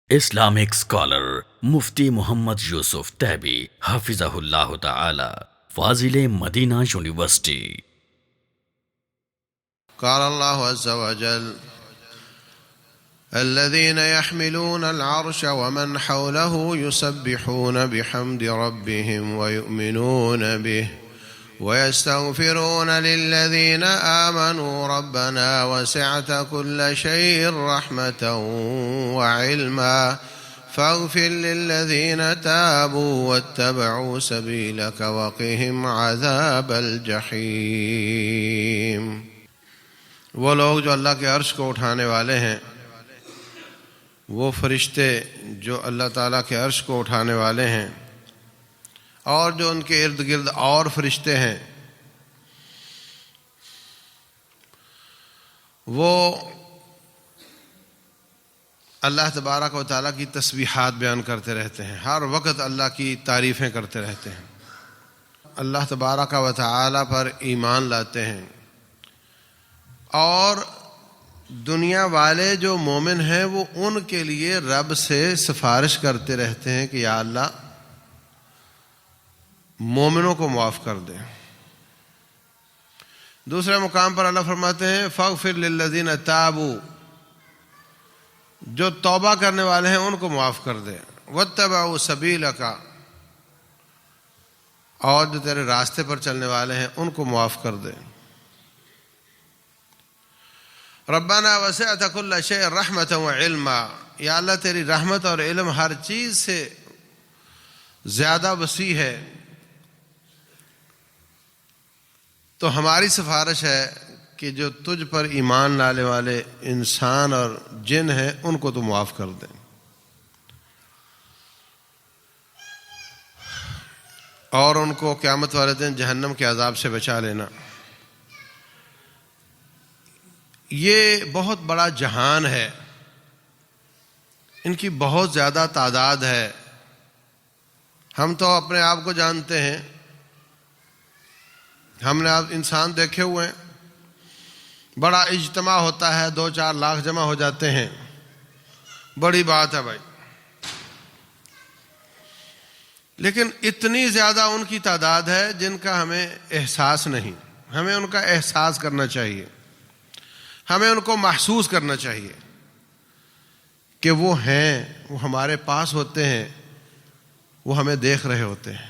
Islamic scholar Mufti Muhammad Yusuf Tabi Hafizahullah Ta'ala, Fazil Madina University. قال الله عز وجل: الذين يحملون العرش ومن حوله يسبحون بحمد ربهم ويؤمنون به ويستغفرون للذين آمنوا ربنا وسعت كل شيء رحمة وعلما فاغفر للذين تابوا واتبعوا سبيلك وقهم عذاب الجحيم. وہ لوگ جو اللہ کے عرش کو اٹھانے والے ہیں، وہ فرشتے جو اللہ تعالیٰ کے عرش کو اٹھانے والے ہیں، اور جو ان کے ارد گرد اور فرشتے ہیں، وہ اللہ تبارک و تعالیٰ کی تسبیحات بیان کرتے رہتے ہیں، ہر وقت اللہ کی تعریفیں کرتے رہتے ہیں، اللہ تبارک و تعالیٰ پر ایمان لاتے ہیں، اور دنیا والے جو مومن ہیں وہ ان کے لیے رب سے سفارش کرتے رہتے ہیں کہ یا اللہ مومنوں کو معاف کر دیں۔ دوسرے مقام پر اللہ فرماتے ہیں فاغفر للذین تابوا، جو توبہ کرنے والے ہیں ان کو معاف کر دے، واتبعوا سبیلک، اور جو تیرے راستے پر چلنے والے ہیں ان کو معاف کر دے۔ ربنا وسعت کل شیء رحمۃ وعلما، یا اللہ تیری رحمت اور علم ہر چیز سے زیادہ وسیع ہے، تو ہماری سفارش ہے کہ جو تجھ پر ایمان لانے والے انسان اور جن ہیں ان کو تو معاف کر دیں، اور ان کو قیامت والے دن جہنم کے عذاب سے بچا لینا۔ یہ بہت بڑا جہان ہے، ان کی بہت زیادہ تعداد ہے۔ ہم تو اپنے آپ کو جانتے ہیں، ہم نے انسان دیکھے ہوئے ہیں، بڑا اجتماع ہوتا ہے، 2-4 لاکھ جمع ہو جاتے ہیں، بڑی بات ہے بھائی، لیکن اتنی زیادہ ان کی تعداد ہے جن کا ہمیں احساس نہیں۔ ہمیں ان کا احساس کرنا چاہیے، ہمیں ان کو محسوس کرنا چاہیے کہ وہ ہیں، وہ ہمارے پاس ہوتے ہیں، وہ ہمیں دیکھ رہے ہوتے ہیں۔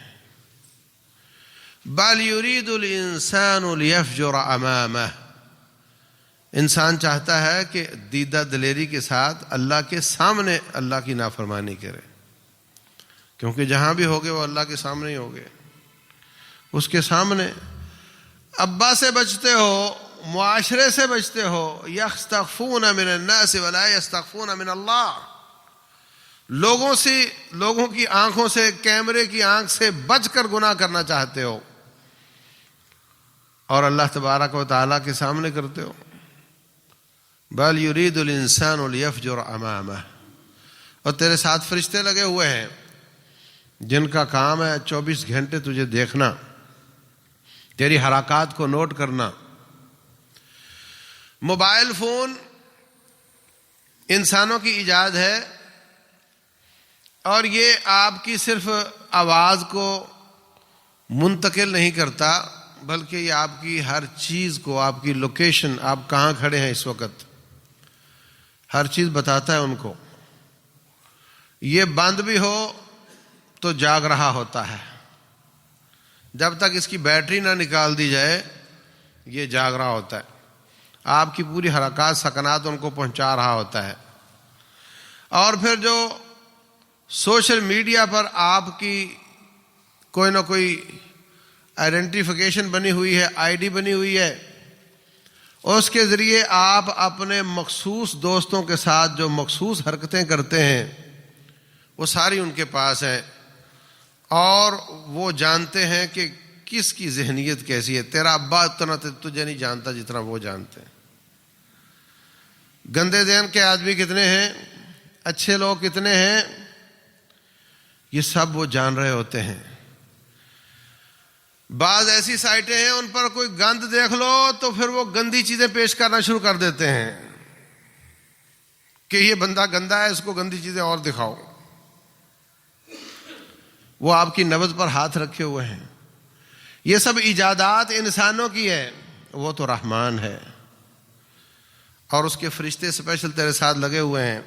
بل یرید الانسان لیفجر امامہ، انسان چاہتا ہے کہ دیدہ دلیری کے ساتھ اللہ کے سامنے اللہ کی نافرمانی کرے، کیونکہ جہاں بھی ہوگے وہ اللہ کے سامنے ہی ہوگے، اس کے سامنے۔ ابا سے بچتے ہو، معاشرے سے بچتے ہو، یستخفون من الناس ولا یستخفون من اللہ، لوگوں کی آنکھوں سے، کیمرے کی آنکھ سے بچ کر گناہ کرنا چاہتے ہو، اور اللہ تبارک و تعالیٰ کے سامنے کرتے ہو۔ بل یرید الانسان لیفجر امامہ، اور تیرے ساتھ فرشتے لگے ہوئے ہیں جن کا کام ہے 24 گھنٹے تجھے دیکھنا، تیری حرکات کو نوٹ کرنا۔ موبائل فون انسانوں کی ایجاد ہے، اور یہ آپ کی صرف آواز کو منتقل نہیں کرتا، بلکہ یہ آپ کی ہر چیز کو، آپ کی لوکیشن، آپ کہاں کھڑے ہیں اس وقت، ہر چیز بتاتا ہے ان کو۔ یہ بند بھی ہو تو جاگ رہا ہوتا ہے، جب تک اس کی بیٹری نہ نکال دی جائے یہ جاگ رہا ہوتا ہے، آپ کی پوری حرکات سکنات ان کو پہنچا رہا ہوتا ہے۔ اور پھر جو سوشل میڈیا پر آپ کی کوئی نہ کوئی آئیڈینٹیفیکیشن بنی ہوئی ہے، آئی ڈی بنی ہوئی ہے، اس کے ذریعے آپ اپنے مخصوص دوستوں کے ساتھ جو مخصوص حرکتیں کرتے ہیں وہ ساری ان کے پاس ہیں، اور وہ جانتے ہیں کہ کس کی ذہنیت کیسی ہے۔ تیرا ابا اتنا تجھے نہیں جانتا جتنا وہ جانتے ہیں۔ گندے ذہن کے آدمی کتنے ہیں، اچھے لوگ کتنے ہیں، یہ سب وہ جان رہے ہوتے ہیں۔ بعض ایسی سائٹیں ہیں ان پر کوئی گند دیکھ لو تو پھر وہ گندی چیزیں پیش کرنا شروع کر دیتے ہیں۔ کہ یہ بندہ گندا ہے، اس کو گندی چیزیں اور دکھاؤ. وہ آپ کی نبض پر ہاتھ رکھے ہوئے ہیں. یہ سب ایجادات انسانوں کی ہے، وہ تو رحمان ہے اور اس کے فرشتے اسپیشل تیرے ساتھ لگے ہوئے ہیں.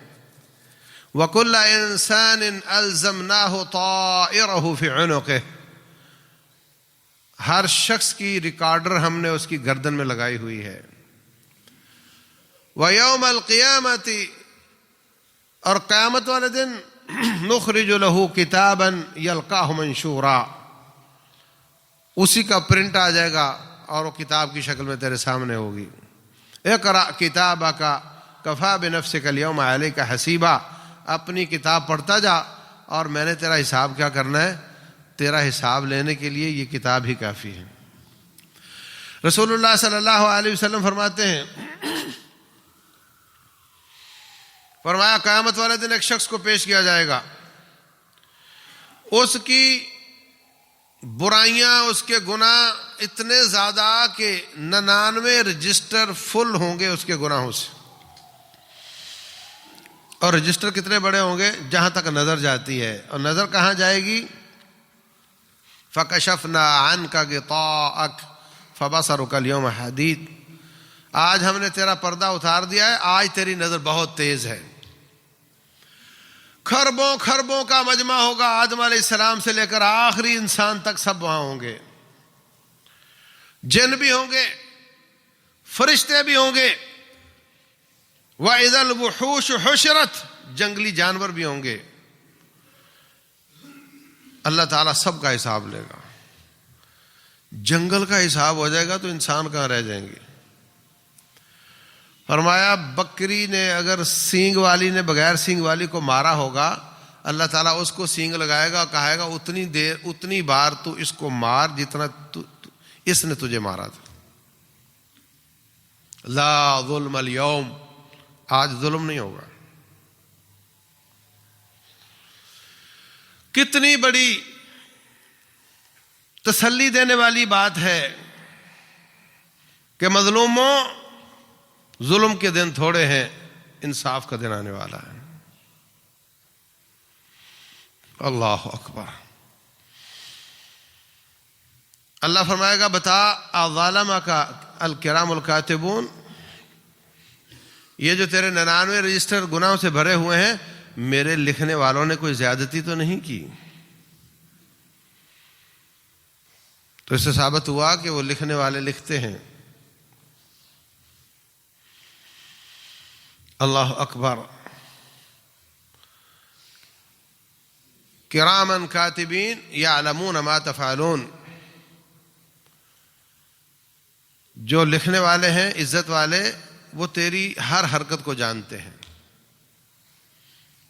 وَكُلَّ إِنسَانٍ أَلْزَمْنَاهُ طَائِرَهُ فِي عُنُقِهِ، ہر شخص کی ریکارڈر ہم نے اس کی گردن میں لگائی ہوئی ہے. وَيَوْمَ الْقِيَامَةِ، اور قیامت والے دن نُخْرِجُ لَهُ كِتَابًا يَلْقَاهُ مَنشُورًا، اسی کا پرنٹ آ جائے گا اور وہ کتاب کی شکل میں تیرے سامنے ہوگی. اقرأ کتابک کفیٰ بنفسک اليوم علیک حسیبا، اپنی کتاب پڑھتا جا اور میں نے تیرا حساب کیا کرنا ہے، تیرا حساب لینے کے لیے یہ کتاب ہی کافی ہے. رسول اللہ صلی اللہ علیہ وسلم فرماتے ہیں، فرمایا قیامت والے دن ایک شخص کو پیش کیا جائے گا، اس کی برائیاں، اس کے گناہ اتنے زیادہ کہ 99 رجسٹر فل ہوں گے اس کے گناہوں سے. اور رجسٹر کتنے بڑے ہوں گے؟ جہاں تک نظر جاتی ہے. اور نظر کہاں جائے گی؟ فَكَشَفْنَا عَنْكَ غِطَاءَكَ فَبَصَرُكَ الْيَوْمَ حَدِيدٌ، آج ہم نے تیرا پردہ اتار دیا ہے، آج تیری نظر بہت تیز ہے. خربوں خربوں کا مجمع ہوگا، آدم علیہ السلام سے لے کر آخری انسان تک سب وہاں ہوں گے. جن بھی ہوں گے، فرشتے بھی ہوں گے. وَإِذَا الْوُحُوشُ حُشِرَتْ، جنگلی جانور بھی ہوں گے. اللہ تعالیٰ سب کا حساب لے گا. جنگل کا حساب ہو جائے گا تو انسان کہاں رہ جائیں گے. فرمایا بکری نے اگر سینگ والی نے بغیر سینگ والی کو مارا ہوگا، اللہ تعالیٰ اس کو سینگ لگائے گا اور کہے گا اتنی بار تو اس کو مار جتنا اس نے تجھے مارا تھا. لا ظلم اليوم، آج ظلم نہیں ہوگا. کتنی بڑی تسلی دینے والی بات ہے کہ مظلوموں، ظلم کے دن تھوڑے ہیں، انصاف کا دن آنے والا ہے. اللہ اکبر. اللہ فرمائے گا بتا الظالمک الکرام الکاتبون، یہ جو تیرے 99 رجسٹر گناہوں سے بھرے ہوئے ہیں، میرے لکھنے والوں نے کوئی زیادتی تو نہیں کی؟ تو اس سے ثابت ہوا کہ وہ لکھنے والے لکھتے ہیں. اللہ اکبر. کرامن کاتبین یعلمون ما تفعلون، جو لکھنے والے ہیں عزت والے، وہ تیری ہر حرکت کو جانتے ہیں،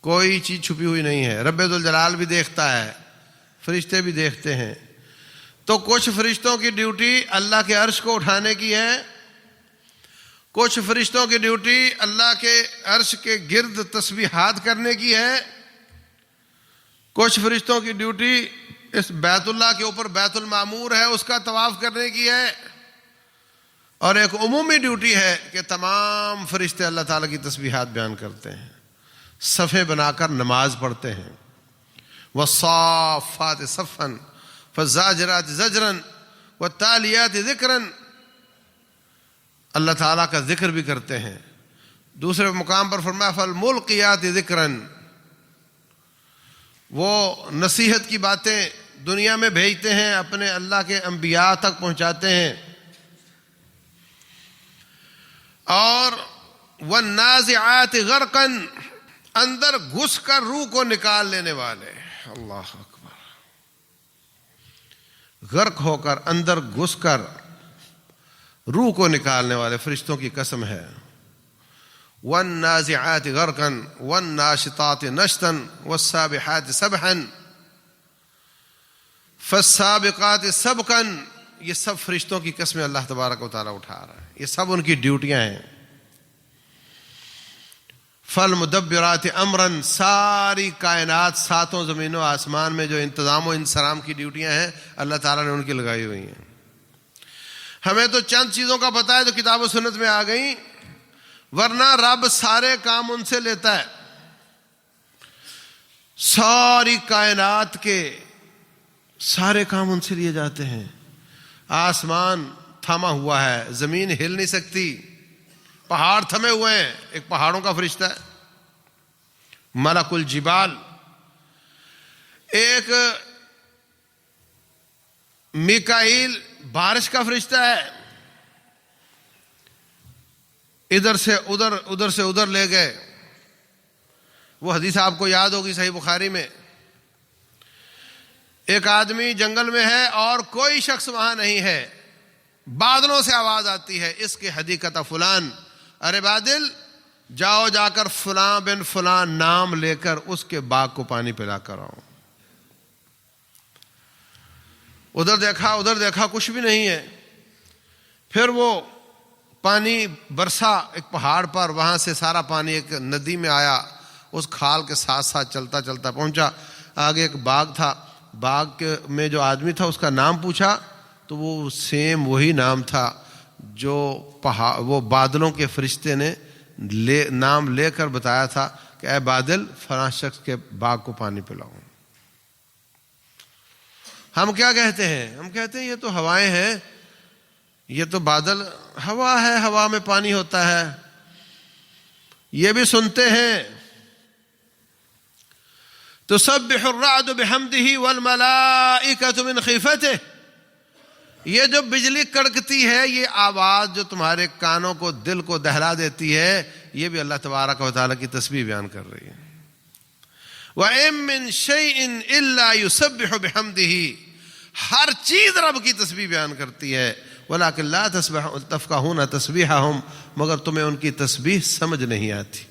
کوئی چیز چھپی ہوئی نہیں ہے. رب ذوالجلال بھی دیکھتا ہے، فرشتے بھی دیکھتے ہیں. تو کچھ فرشتوں کی ڈیوٹی اللہ کے عرش کو اٹھانے کی ہے، کچھ فرشتوں کی ڈیوٹی اللہ کے عرش کے گرد تسبیحات کرنے کی ہے، کچھ فرشتوں کی ڈیوٹی اس بیت اللہ کے اوپر بیت المعمور ہے اس کا طواف کرنے کی ہے، اور ایک عمومی ڈیوٹی ہے کہ تمام فرشتے اللہ تعالیٰ کی تسبیحات بیان کرتے ہیں، صفیں بنا کر نماز پڑھتے ہیں. والصافات صفا فالزاجرات زجرا والتالیات ذکرا، اللہ تعالیٰ کا ذکر بھی کرتے ہیں. دوسرے مقام پر فرمایا فالملقیات ذکرا، وہ نصیحت کی باتیں دنیا میں بھیجتے ہیں، اپنے اللہ کے انبیاء تک پہنچاتے ہیں. اور والنازعات غرقا، اندر گھس کر روح کو نکال لینے والے. اللہ اکبر. غرق ہو کر، اندر گھس کر روح کو نکالنے والے فرشتوں کی قسم ہے. والنازعات غرقا والناشطات نشطا والسابحات سبحا فالسابقات سبقا، یہ سب فرشتوں کی قسمیں اللہ تبارک و تعالیٰ اٹھا رہا ہے، یہ سب ان کی ڈیوٹیاں ہیں. فالمدبرات امرا، ساری کائنات، ساتوں زمین و آسمان میں جو انتظام و انصرام کی ڈیوٹیاں ہیں اللہ تعالیٰ نے ان کی لگائی ہوئی ہیں. ہمیں تو چند چیزوں کا پتہ ہے جو کتاب و سنت میں آ گئیں، ورنہ رب سارے کام ان سے لیتا ہے. ساری کائنات کے سارے کام ان سے لیے جاتے ہیں. آسمان تھما ہوا ہے, زمین ہل نہیں سکتی, پہاڑ تھمے ہوئے ہیں, ایک پہاڑوں کا فرشتہ ہے. ملک الجبال, ایک میکائیل بارش کا فرشتہ ہے. ادھر سے ادھر, ادھر سے ادھر لے گئے. وہ حدیث آپ کو یاد ہوگی صحیح بخاری میں, ایک آدمی جنگل میں ہے اور کوئی شخص وہاں نہیں ہے, بادلوں سے آواز آتی ہے, اس کی حدیقت فلان, ارے بادل جاؤ جا کر فلاں بن فلاں نام لے کر اس کے باغ کو پانی پلا کر آؤ. ادھر دیکھا کچھ بھی نہیں ہے. پھر وہ پانی برسا ایک پہاڑ پر, وہاں سے سارا پانی ایک ندی میں آیا, اس کھال کے ساتھ ساتھ چلتا چلتا پہنچا. آگے ایک باغ تھا, باغ میں جو آدمی تھا اس کا نام پوچھا تو وہ سیم وہی نام تھا جو وہ بادلوں کے فرشتے نے نام لے کر بتایا تھا کہ اے بادل فلاں شخص کے باغ کو پانی پلاؤ. ہم کیا کہتے ہیں؟ ہم کہتے ہیں یہ تو ہوائیں ہیں, یہ تو بادل, ہوا ہے, ہوا میں پانی ہوتا ہے. یہ بھی سنتے ہیں تسبح الرعد بحمده والملائکۃ من خیفتہ, یہ جو بجلی کڑکتی ہے, یہ آواز جو تمہارے کانوں کو, دل کو دہلا دیتی ہے, یہ بھی اللہ تبارک و تعالیٰ کی تسبیح بیان کر رہی ہے. وَإِن مِّن شَيْءٍ إِلَّا يُسَبِّحُ بِحَمْدِهِ, ہر چیز رب کی تسبیح بیان کرتی ہے. وَلَكِن لَا تَفْقَهُونَ تَسْبِيحَهُمْ, مگر تمہیں ان کی تسبیح سمجھ نہیں آتی.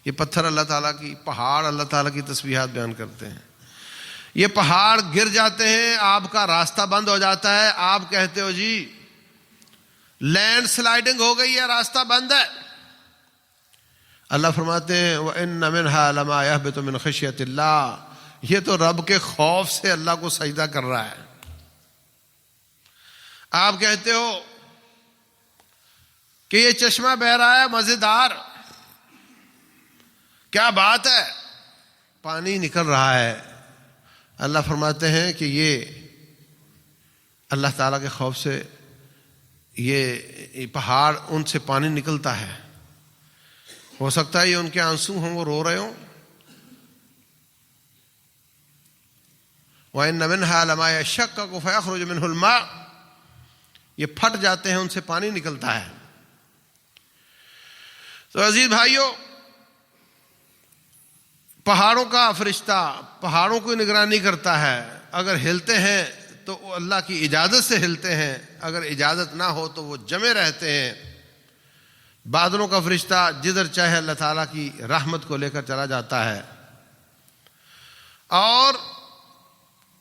یہ پتھر اللہ تعالیٰ کی, پہاڑ اللہ تعالیٰ کی تسبیحات بیان کرتے ہیں. یہ پہاڑ گر جاتے ہیں, آپ کا راستہ بند ہو جاتا ہے, آپ کہتے ہو جی لینڈ سلائیڈنگ ہو گئی ہے, راستہ بند ہے. اللہ فرماتے ہیں وَإِنَّ مِنْهَا لَمَا يَهْبِطُ مِنْ خَشْيَةِ اللَّهِ, یہ تو رب کے خوف سے اللہ کو سجدہ کر رہا ہے. آپ کہتے ہو کہ یہ چشمہ بہ رہا ہے مزیدار, کیا بات ہے, پانی نکل رہا ہے. اللہ فرماتے ہیں کہ یہ اللہ تعالیٰ کے خوف سے یہ پہاڑ, ان سے پانی نکلتا ہے. ہو سکتا ہے یہ ان کے آنسو ہوں, وہ رو رہے ہوں. وَإِنَّ مِنْهَا لَمَا يَشَّقَّقُ فَيَخْرُجُ مِنْهُ الْمَاءُ, یہ پھٹ جاتے ہیں, ان سے پانی نکلتا ہے. تو عزیز بھائیوں, پہاڑوں کا فرشتہ پہاڑوں کی نگرانی کرتا ہے. اگر ہلتے ہیں تو وہ اللہ کی اجازت سے ہلتے ہیں, اگر اجازت نہ ہو تو وہ جمے رہتے ہیں. بادلوں کا فرشتہ جدھر چاہے اللہ تعالیٰ کی رحمت کو لے کر چلا جاتا ہے. اور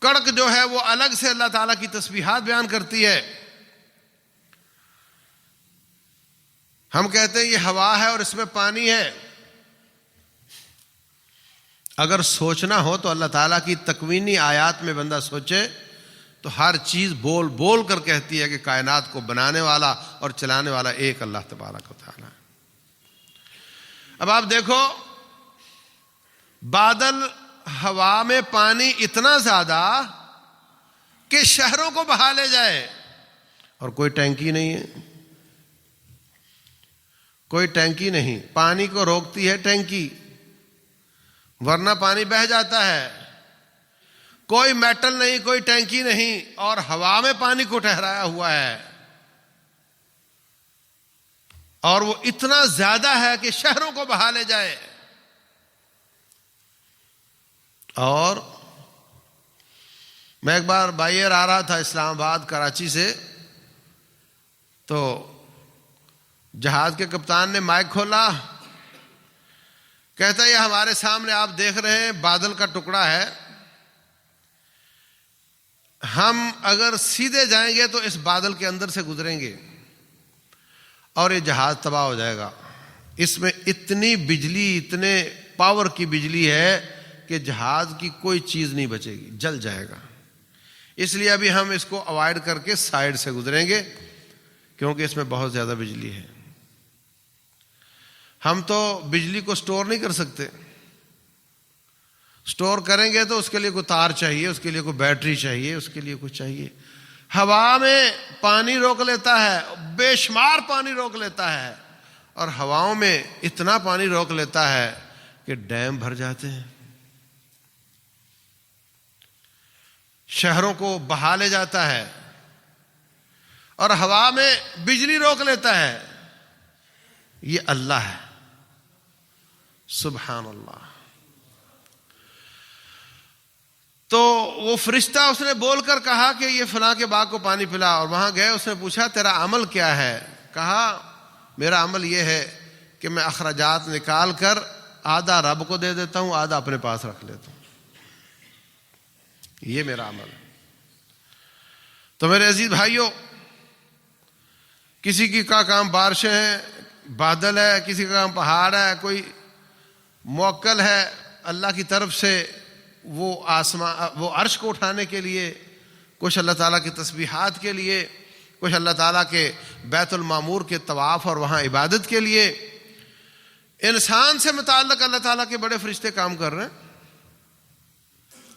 کڑک جو ہے وہ الگ سے اللہ تعالیٰ کی تسبیحات بیان کرتی ہے. ہم کہتے ہیں یہ ہوا ہے اور اس میں پانی ہے. اگر سوچنا ہو تو اللہ تعالیٰ کی تکوینی آیات میں بندہ سوچے تو ہر چیز بول بول کر کہتی ہے کہ کائنات کو بنانے والا اور چلانے والا ایک اللہ تبارک و تعالیٰ ہے. اب آپ دیکھو, بادل, ہوا میں پانی اتنا زیادہ کہ شہروں کو بہا لے جائے, اور کوئی ٹینکی نہیں ہے, کوئی ٹینکی نہیں. پانی کو روکتی ہے ٹینکی, ورنہ پانی بہہ جاتا ہے. کوئی میٹل نہیں, کوئی ٹینکی نہیں, اور ہوا میں پانی کو ٹھہرایا ہوا ہے, اور وہ اتنا زیادہ ہے کہ شہروں کو بہا لے جائے. اور میں ایک بار بائیر آ رہا تھا اسلام آباد کراچی سے, تو جہاز کے کپتان نے مائک کھولا, کہتا ہے یہ ہمارے سامنے آپ دیکھ رہے ہیں بادل کا ٹکڑا ہے, ہم اگر سیدھے جائیں گے تو اس بادل کے اندر سے گزریں گے اور یہ جہاز تباہ ہو جائے گا. اس میں اتنی بجلی, اتنے پاور کی بجلی ہے کہ جہاز کی کوئی چیز نہیں بچے گی, جل جائے گا. اس لیے ابھی ہم اس کو اوائڈ کر کے سائڈ سے گزریں گے, کیونکہ اس میں بہت زیادہ بجلی ہے. ہم تو بجلی کو سٹور نہیں کر سکتے. سٹور کریں گے تو اس کے لیے کوئی تار چاہیے, اس کے لیے کوئی بیٹری چاہیے, اس کے لیے کچھ چاہیے. ہوا میں پانی روک لیتا ہے, بے شمار پانی روک لیتا ہے, اور ہواؤں میں اتنا پانی روک لیتا ہے کہ ڈیم بھر جاتے ہیں, شہروں کو بہا لے جاتا ہے. اور ہوا میں بجلی روک لیتا ہے. یہ اللہ ہے, سبحان اللہ. تو وہ فرشتہ اس نے بول کر کہا کہ یہ فلاں کے باغ کو پانی پلا, اور وہاں گئے. اس نے پوچھا تیرا عمل کیا ہے؟ کہا میرا عمل یہ ہے کہ میں اخراجات نکال کر آدھا رب کو دے دیتا ہوں, آدھا اپنے پاس رکھ لیتا ہوں. یہ میرا عمل ہے. تو میرے عزیز بھائیوں, کسی کی کا کام بارشیں ہیں, بادل ہے, کسی کا کام پہاڑ ہے, کوئی موکل ہے اللہ کی طرف سے وہ وہ عرش کو اٹھانے کے لیے, کچھ اللہ تعالیٰ کی تسبیحات کے لیے, کچھ اللہ تعالیٰ کے بیت المعمور کے طواف اور وہاں عبادت کے لیے. انسان سے متعلق اللہ تعالیٰ کے بڑے فرشتے کام کر رہے ہیں.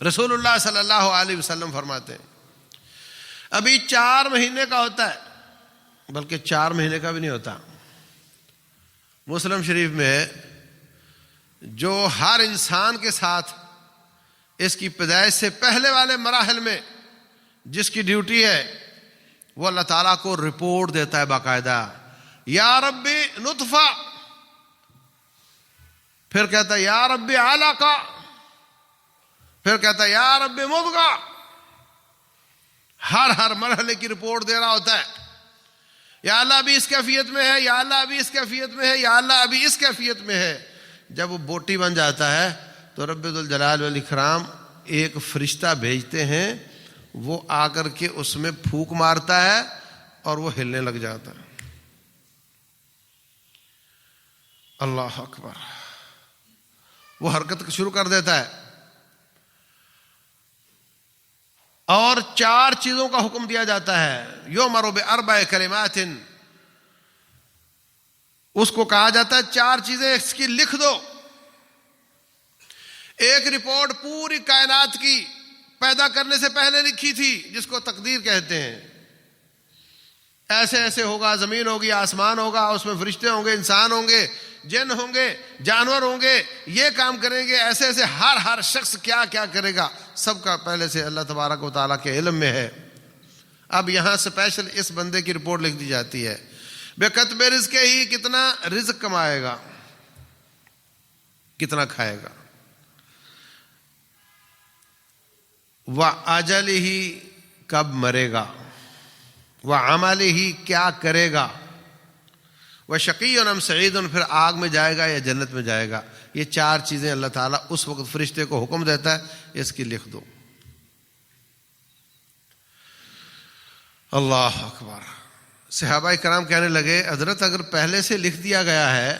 رسول اللہ صلی اللہ علیہ وسلم فرماتے ہیں ابھی 4 مہینے کا ہوتا ہے, بلکہ 4 مہینے کا بھی نہیں ہوتا. مسلم شریف میں جو ہر انسان کے ساتھ اس کی پیدائش سے پہلے والے مراحل میں جس کی ڈیوٹی ہے, وہ اللہ تعالیٰ کو رپورٹ دیتا ہے باقاعدہ, یا ربی نطفہ, پھر کہتا ہے یا ربی علقہ, پھر کہتا ہے یا ربی مضغہ. ہر مرحلے کی رپورٹ دے رہا ہوتا ہے. یا اللہ ابھی اس کیفیت میں ہے, یا اللہ ابھی اس کیفیت میں ہے, یا اللہ ابھی اس کیفیت میں ہے. جب وہ بوٹی بن جاتا ہے تو رب ذوالجلال والاکرام ایک فرشتہ بھیجتے ہیں, وہ آ کر کے اس میں پھونک مارتا ہے اور وہ ہلنے لگ جاتا ہے. اللہ اکبر. وہ حرکت شروع کر دیتا ہے, اور 4 چیزوں کا حکم دیا جاتا ہے. یؤمر باربع کلمات, اس کو کہا جاتا ہے 4 چیزیں اس کی لکھ دو. ایک رپورٹ پوری کائنات کی پیدا کرنے سے پہلے لکھی تھی, جس کو تقدیر کہتے ہیں. ایسے ایسے ہوگا, زمین ہوگی, آسمان ہوگا, اس میں فرشتے ہوں گے, انسان ہوں گے, جن ہوں گے, جانور ہوں گے, یہ کام کریں گے, ایسے ایسے ہر شخص کیا کیا کرے گا, سب کا پہلے سے اللہ تبارک و تعالیٰ کے علم میں ہے. اب یہاں اسپیشل اس بندے کی رپورٹ لکھ دی جاتی ہے, بے کتب رزق ہی, کتنا رزق کمائے گا, کتنا کھائے گا, وَأَجَلِهِ, کب مرے گا, وَعَمَلِهِ, کیا کرے گا, وَشَقِيٌّ أَمْ سَعِيدٌ, پھر آگ میں جائے گا یا جنت میں جائے گا. یہ 4 چیزیں اللہ تعالیٰ اس وقت فرشتے کو حکم دیتا ہے اس کی لکھ دو. اللہ اکبر. صحابہ کرام کہنے لگے حضرت اگر پہلے سے لکھ دیا گیا ہے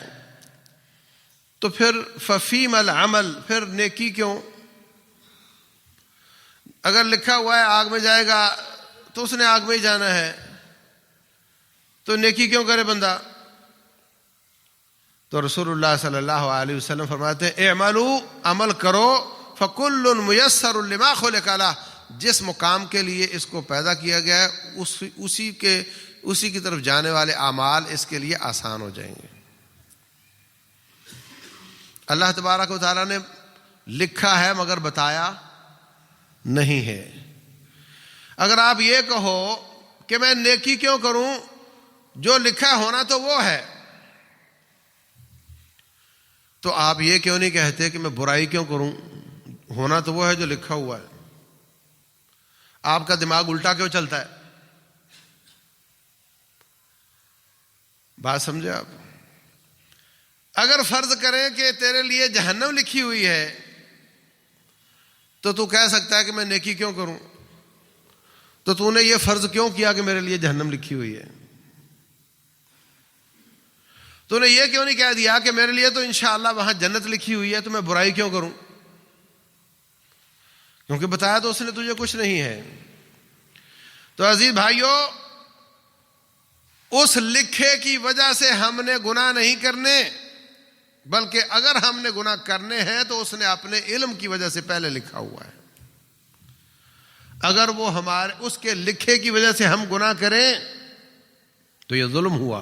تو پھر ففیم العمل, پھر نیکی کیوں؟ اگر لکھا ہوا ہے آگ میں جائے گا تو اس نے آگ میں ہی جانا ہے, تو نیکی کیوں کرے بندہ؟ تو رسول اللہ صلی اللہ علیہ وسلم فرماتے ہیں اعملوا, عمل کرو, فکل میسر لما خلق لہ, جس مقام کے لیے اس کو پیدا کیا گیا ہے اسی کی طرف جانے والے اعمال اس کے لیے آسان ہو جائیں گے. اللہ تبارک و تعالیٰ نے لکھا ہے مگر بتایا نہیں ہے. اگر آپ یہ کہو کہ میں نیکی کیوں کروں, جو لکھا ہونا تو وہ ہے, تو آپ یہ کیوں نہیں کہتے کہ میں برائی کیوں کروں, ہونا تو وہ ہے جو لکھا ہوا ہے. آپ کا دماغ الٹا کیوں چلتا ہے؟ بات سمجھے آپ؟ اگر فرض کریں کہ تیرے لیے جہنم لکھی ہوئی ہے تو کہہ سکتا ہے کہ میں نیکی کیوں کروں, تو نے یہ فرض کیوں کیا کہ میرے لیے جہنم لکھی ہوئی ہے؟ تو نے یہ کیوں نہیں کہہ دیا کہ میرے لیے تو انشاءاللہ وہاں جنت لکھی ہوئی ہے, تو میں برائی کیوں کروں؟ کیونکہ بتایا تو اس نے تجھے کچھ نہیں ہے. تو عزیز بھائیوں, اس لکھے کی وجہ سے ہم نے گناہ نہیں کرنے, بلکہ اگر ہم نے گناہ کرنے ہیں تو اس نے اپنے علم کی وجہ سے پہلے لکھا ہوا ہے. اگر وہ ہمارے اس کے لکھے کی وجہ سے ہم گناہ کریں تو یہ ظلم ہوا.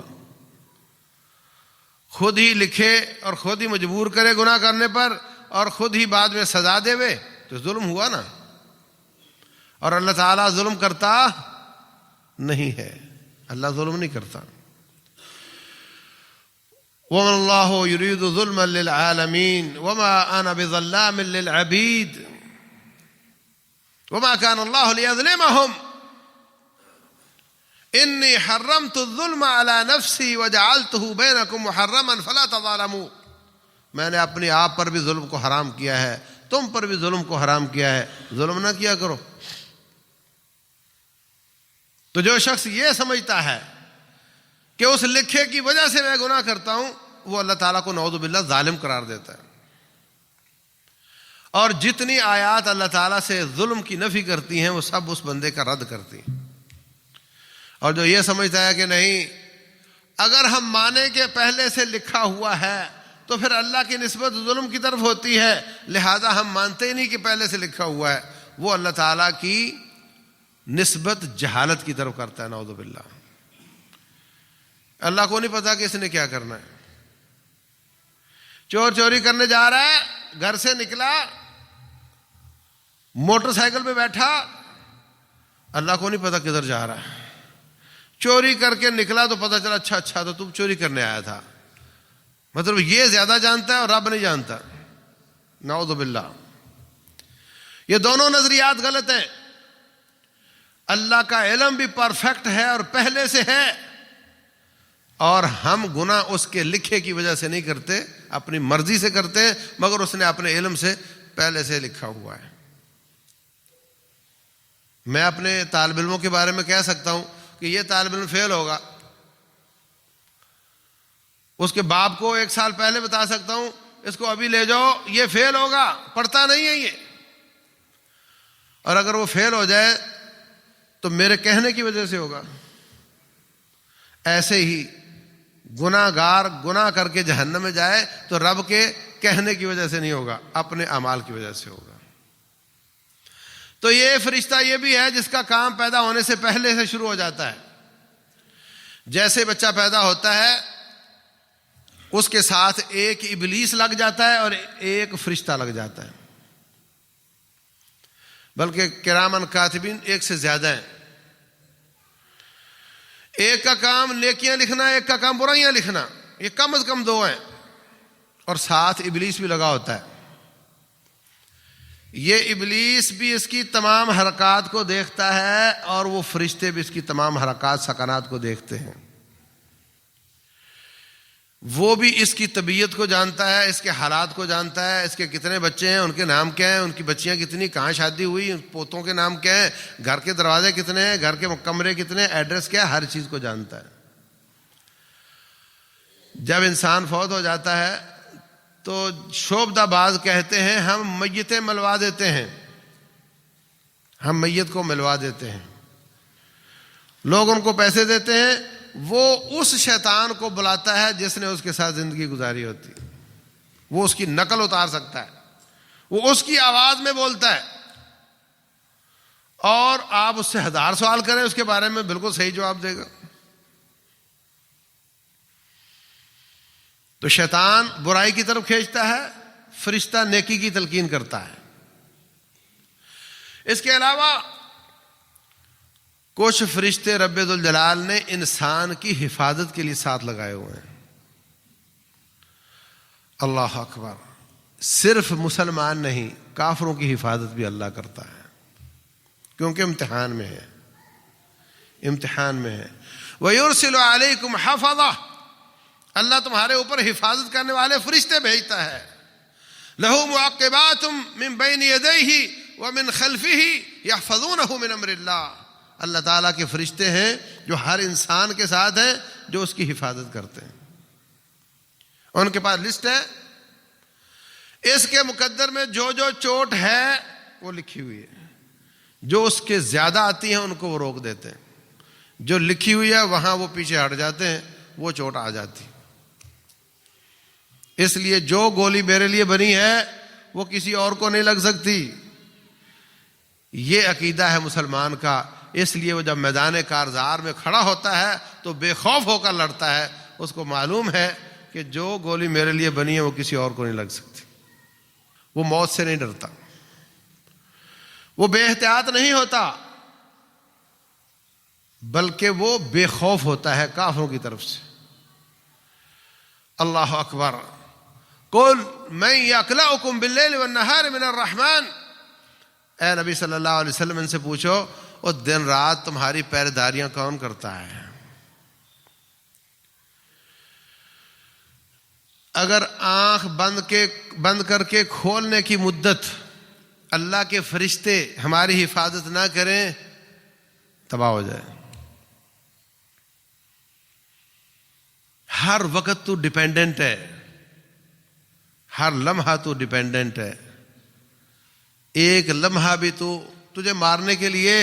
خود ہی لکھے اور خود ہی مجبور کرے گناہ کرنے پر اور خود ہی بعد میں سزا دے وے تو ظلم ہوا نا. اور اللہ تعالیٰ ظلم کرتا نہیں ہے, اللہ ظلم نہیں کرتا. وَمَا اللَّهُ يُرِيدُ ظُلْمًا لِلْعَالَمِينَ وَمَا أَنَا بِظَلَّامٍ لِلْعَبِيدِ وَمَا كَانَ اللَّهُ لِيَظْلِمَهُمْ إِنِّي حَرَّمْتُ الظُّلْمَ عَلَى نَفْسِي وَجَعَلْتُهُ بَيْنَكُمْ مُحَرَّمًا فَلَا تَظَالَمُوا. میں نے اپنے آپ پر بھی ظلم کو حرام کیا ہے, تم پر بھی ظلم کو حرام کیا ہے, ظلم نہ کیا کرو. تو جو شخص یہ سمجھتا ہے کہ اس لکھے کی وجہ سے میں گناہ کرتا ہوں, وہ اللہ تعالیٰ کو نعوذ باللہ ظالم قرار دیتا ہے. اور جتنی آیات اللہ تعالیٰ سے ظلم کی نفی کرتی ہیں وہ سب اس بندے کا رد کرتی ہیں. اور جو یہ سمجھتا ہے کہ نہیں, اگر ہم مانیں کہ پہلے سے لکھا ہوا ہے تو پھر اللہ کی نسبت ظلم کی طرف ہوتی ہے, لہذا ہم مانتے ہی نہیں کہ پہلے سے لکھا ہوا ہے, وہ اللہ تعالیٰ کی نسبت جہالت کی طرف کرتا ہے. نعوذ باللہ. اللہ کو نہیں پتا کہ اس نے کیا کرنا ہے. چور چوری کرنے جا رہا ہے, گھر سے نکلا, موٹر سائیکل پہ بیٹھا, اللہ کو نہیں پتا کدھر جا رہا ہے. چوری کر کے نکلا تو پتا چلا اچھا تو تم چوری کرنے آیا تھا. مطلب یہ زیادہ جانتا ہے اور رب نہیں جانتا. نعوذ باللہ. یہ دونوں نظریات غلط ہیں. اللہ کا علم بھی پرفیکٹ ہے اور پہلے سے ہے, اور ہم گناہ اس کے لکھے کی وجہ سے نہیں کرتے, اپنی مرضی سے کرتے ہیں, مگر اس نے اپنے علم سے پہلے سے لکھا ہوا ہے. میں اپنے طالب علموں کے بارے میں کہہ سکتا ہوں کہ یہ طالب علم فیل ہوگا, اس کے باپ کو 1 سال پہلے بتا سکتا ہوں اس کو ابھی لے جاؤ, یہ فیل ہوگا, پڑھتا نہیں ہے یہ. اور اگر وہ فیل ہو جائے تو میرے کہنے کی وجہ سے ہوگا. ایسے ہی گناہ گار گناہ کر کے جہنم میں جائے تو رب کے کہنے کی وجہ سے نہیں ہوگا, اپنے اعمال کی وجہ سے ہوگا. تو یہ فرشتہ یہ بھی ہے جس کا کام پیدا ہونے سے پہلے سے شروع ہو جاتا ہے. جیسے بچہ پیدا ہوتا ہے اس کے ساتھ ایک ابلیس لگ جاتا ہے اور ایک فرشتہ لگ جاتا ہے, بلکہ کرامن کاتبین 1 سے زیادہ ہیں. ایک کا کام نیکیاں لکھنا, ایک کا کام برائیاں لکھنا, یہ کم از کم 2 ہیں, اور ساتھ ابلیس بھی لگا ہوتا ہے. یہ ابلیس بھی اس کی تمام حرکات کو دیکھتا ہے اور وہ فرشتے بھی اس کی تمام حرکات سکنات کو دیکھتے ہیں. وہ بھی اس کی طبیعت کو جانتا ہے, اس کے حالات کو جانتا ہے, اس کے کتنے بچے ہیں, ان کے نام کیا ہیں, ان کی بچیاں کتنی, کہاں شادی ہوئی, پوتوں کے نام کیا ہیں, گھر کے دروازے کتنے ہیں, گھر کے کمرے کتنے, ایڈریس کیا ہے, ہر چیز کو جانتا ہے. جب انسان فوت ہو جاتا ہے تو شعبدہ باز کہتے ہیں ہم میتیں ملوا دیتے ہیں, ہم میت کو ملوا دیتے ہیں. لوگ ان کو پیسے دیتے ہیں, وہ اس شیطان کو بلاتا ہے جس نے اس کے ساتھ زندگی گزاری ہوتی, وہ اس کی نقل اتار سکتا ہے, وہ اس کی آواز میں بولتا ہے, اور آپ اس سے 1000 سوال کریں اس کے بارے میں بالکل صحیح جواب دے گا. تو شیطان برائی کی طرف کھینچتا ہے, فرشتہ نیکی کی تلقین کرتا ہے. اس کے علاوہ کچھ فرشتے رب ذوالجلال نے انسان کی حفاظت کے لیے ساتھ لگائے ہوئے ہیں. اللہ اکبر. صرف مسلمان نہیں, کافروں کی حفاظت بھی اللہ کرتا ہے, کیونکہ امتحان میں ہے, امتحان میں ہے. وَيُرْسِلُ عَلَيْكُمْ حَفَظَةً, اللہ تمہارے اوپر حفاظت کرنے والے فرشتے بھیجتا ہے. لَهُ مُعَقِّبَاتٌ مِّن بَيْنِ يَدَيْهِ وَمِن خَلْفِهِ يَحْفَظُونَهُ مِنْ أَمْرِ اللَّهِ. اللہ تعالیٰ کے فرشتے ہیں جو ہر انسان کے ساتھ ہیں, جو اس کی حفاظت کرتے ہیں. ان کے پاس لسٹ ہے, اس کے مقدر میں جو جو چوٹ ہے وہ لکھی ہوئی ہے. جو اس کے زیادہ آتی ہیں ان کو وہ روک دیتے ہیں, جو لکھی ہوئی ہے وہاں وہ پیچھے ہٹ جاتے ہیں, وہ چوٹ آ جاتی. اس لیے جو گولی میرے لیے بنی ہے وہ کسی اور کو نہیں لگ سکتی. یہ عقیدہ ہے مسلمان کا. اس لیے وہ جب میدان کارزار میں کھڑا ہوتا ہے تو بے خوف ہو کر لڑتا ہے. اس کو معلوم ہے کہ جو گولی میرے لیے بنی ہے وہ کسی اور کو نہیں لگ سکتی. وہ موت سے نہیں ڈرتا, وہ بے احتیاط نہیں ہوتا, بلکہ وہ بے خوف ہوتا ہے کافروں کی طرف سے. اللہ اکبر. قل من یکلؤکم باللیل والنہار من الرحمن. اے نبی صلی اللہ علیہ وسلم ان سے پوچھو اور دن رات تمہاری پہرےداریاں کون کرتا ہے؟ اگر آنکھ بند کر کے کھولنے کی مدت اللہ کے فرشتے ہماری حفاظت نہ کریں تباہ ہو جائے. ہر وقت تو ڈیپینڈنٹ ہے, ہر لمحہ تو ڈیپینڈنٹ ہے. ایک لمحہ بھی تو تجھے مارنے کے لیے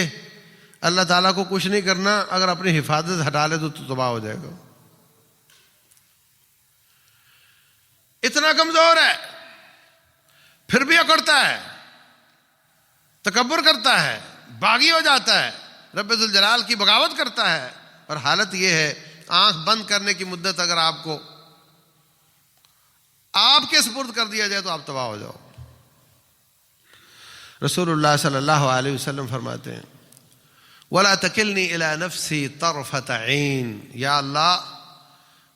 اللہ تعالیٰ کو کچھ نہیں کرنا, اگر اپنی حفاظت ہٹا لے تو تباہ ہو جائے گا. اتنا کمزور ہے پھر بھی اکڑتا ہے, تکبر کرتا ہے, باغی ہو جاتا ہے, رب ذوالجلال کی بغاوت کرتا ہے. اور حالت یہ ہے آنکھ بند کرنے کی مدت اگر آپ کو آپ کے سپرد کر دیا جائے تو آپ تباہ ہو جاؤ. رسول اللہ صلی اللہ علیہ وسلم فرماتے ہیں وَلَا تَكِلْنِي إِلَىٰ نَفْسِي طَرْفَةَ عَيْنٍ. یا اللہ